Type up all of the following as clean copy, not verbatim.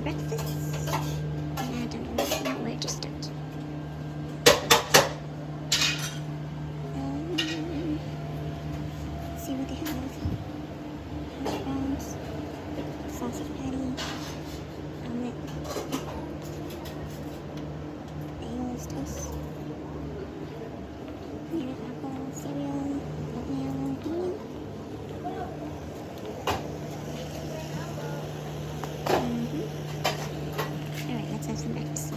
breakfast. And now we're just at see what they have. Hash browns, sausage patty, omelet, bagels, toast, banana, apple, cereal, oatmeal, honey. Alright, let's have some breakfast.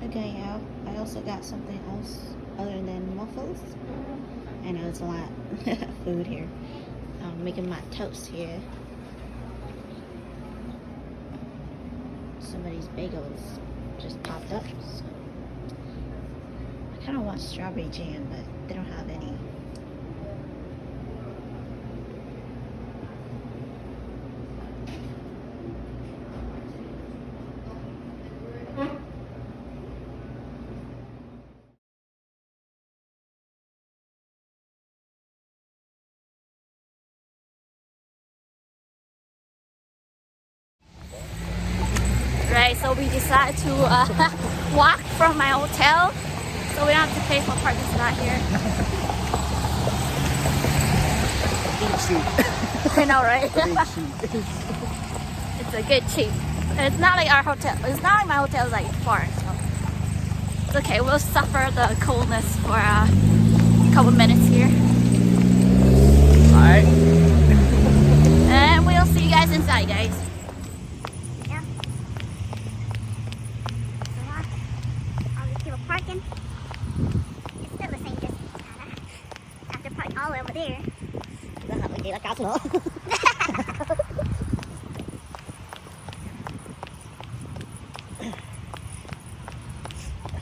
Okay, I also got something else other than waffles. I know it's a lot of food here. I'm making my toast here. Somebody's bagels just popped up. So I kind of want strawberry jam, but they don't have any. Right, so we decided to walk from my hotel, so we don't have to pay for parking spot here. I know, right? It's a good cheap. It's not like our hotel. It's not like my hotel is like far, so it's okay. We'll suffer the coldness for a couple minutes here. Alright. And we'll see you guys inside, guys. Parking. It's still the same distance, kinda. Have to park all over there.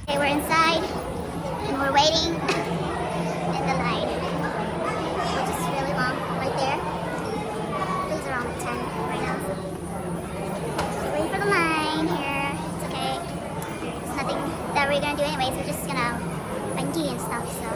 Okay, we're inside and we're waiting in the line, which is really long right there. It's around 10 right now. So waiting for the line here. It's okay. There's nothing that we're gonna do anyways. We're just gonna find tea and stuff. So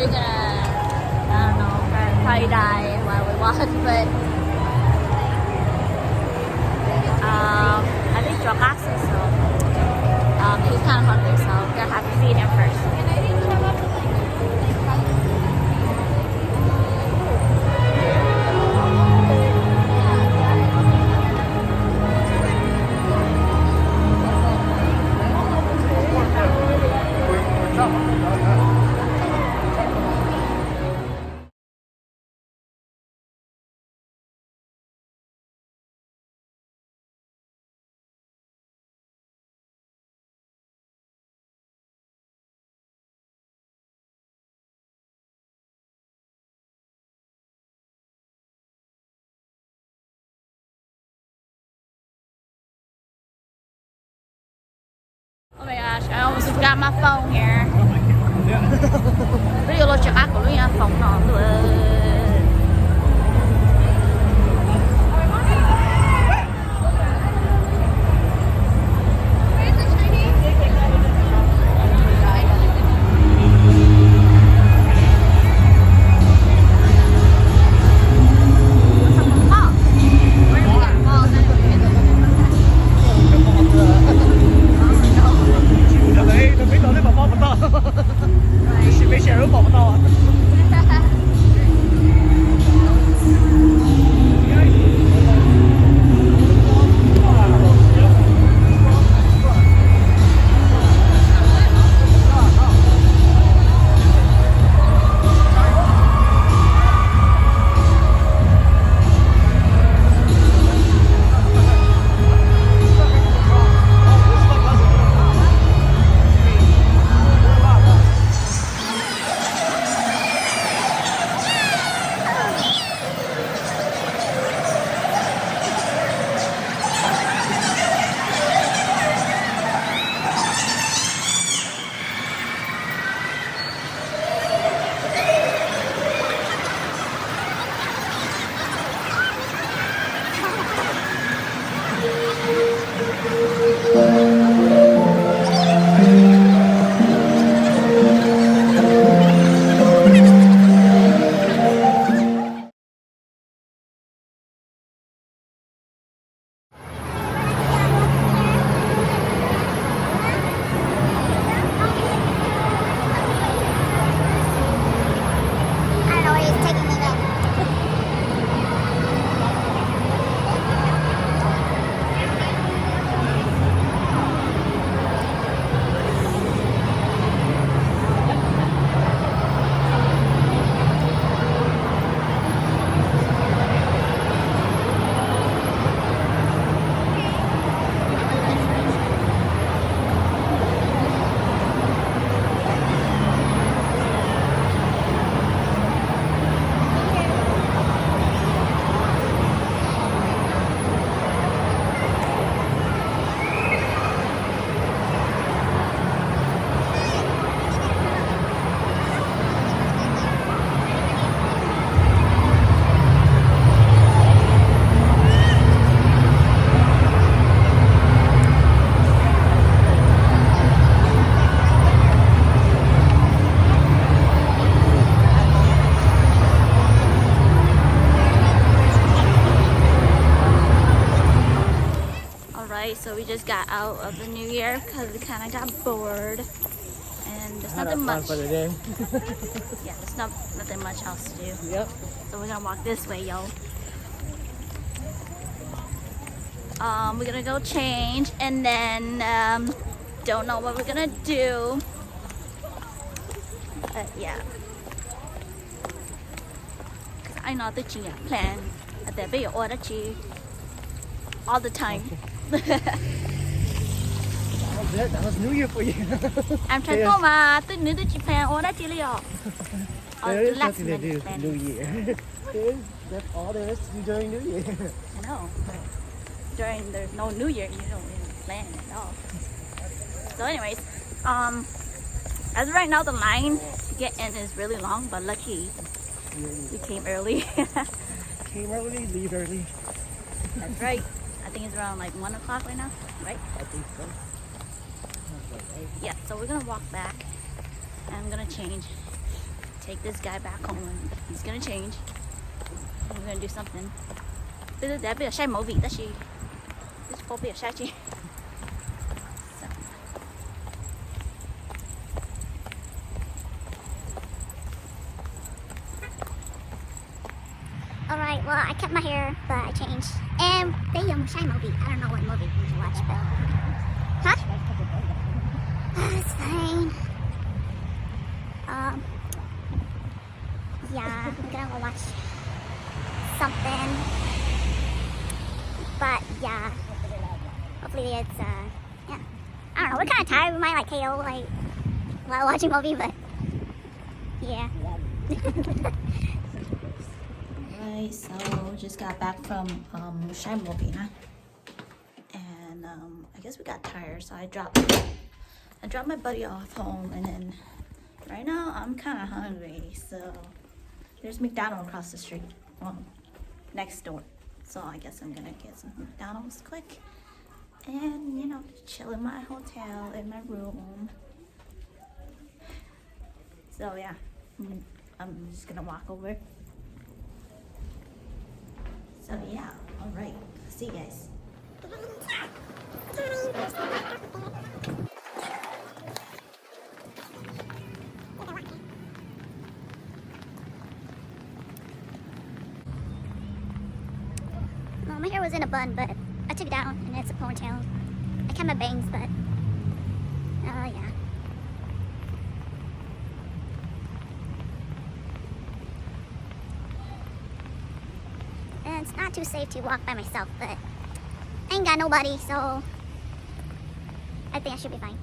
probably gonna, I don't know, probably die while we walk, but I think Jokas is so he's kind of hungry, so we're gonna have to feed him first. Oh my gosh, I almost forgot my phone here. Bây giờ lo chắc ác của nó nha, phone nó luôn. So we just got out of the new year because we kind of got bored and there's nothing much for the day. yeah, there's nothing much else to do. Yep. So we're gonna walk this way, yo. We're gonna go change and then don't know what we're gonna do, but yeah, because I know that you plan at the video or that you all the time. That was New Year for you. Em trying to mà tôi nữ tôi chỉ plan all that chili all. There is Last nothing to do minute with plan. New Year. That's all there is to do during New Year. I know. But during there's no New Year, you don't really plan at all. So, anyways, as of right now, the line to get in is really long, but lucky we came early. Came early, leave early. That's right. I think it's around like 1 o'clock right now, right? I think so. Yeah. So we're gonna walk back, and I'm gonna change take this guy back home and he's gonna change. We're gonna do something. Bây giờ bây giờ sai mẫu vị đó chị. This phố bây giờ sai chị. Alright, well, I kept my hair, but I changed. And they shy movie. I don't know what movie we should watch, but. Huh? It's fine. Yeah, I'm gonna go watch something. But yeah, hopefully it's, yeah. I don't know, we're kind of tired. We might like KO, like, while watching movie, but yeah. Alright, so just got back from Shai Movina, and I guess we got tired, so I dropped my buddy off home, and then right now I'm kind of hungry, so there's McDonald's across the street, well, next door, so I guess I'm gonna get some McDonald's quick, and you know, chill in my hotel in my room. So yeah, I'm just gonna walk over. So yeah, alright, see you guys. Well, my hair was in a bun, but I took it down and it's a ponytail. I kept my bangs, but yeah. And it's not too safe to walk by myself, but I ain't got nobody, so I think I should be fine.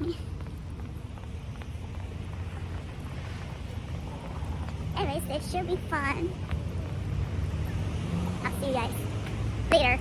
Anyways, this should be fun. I'll see you guys later.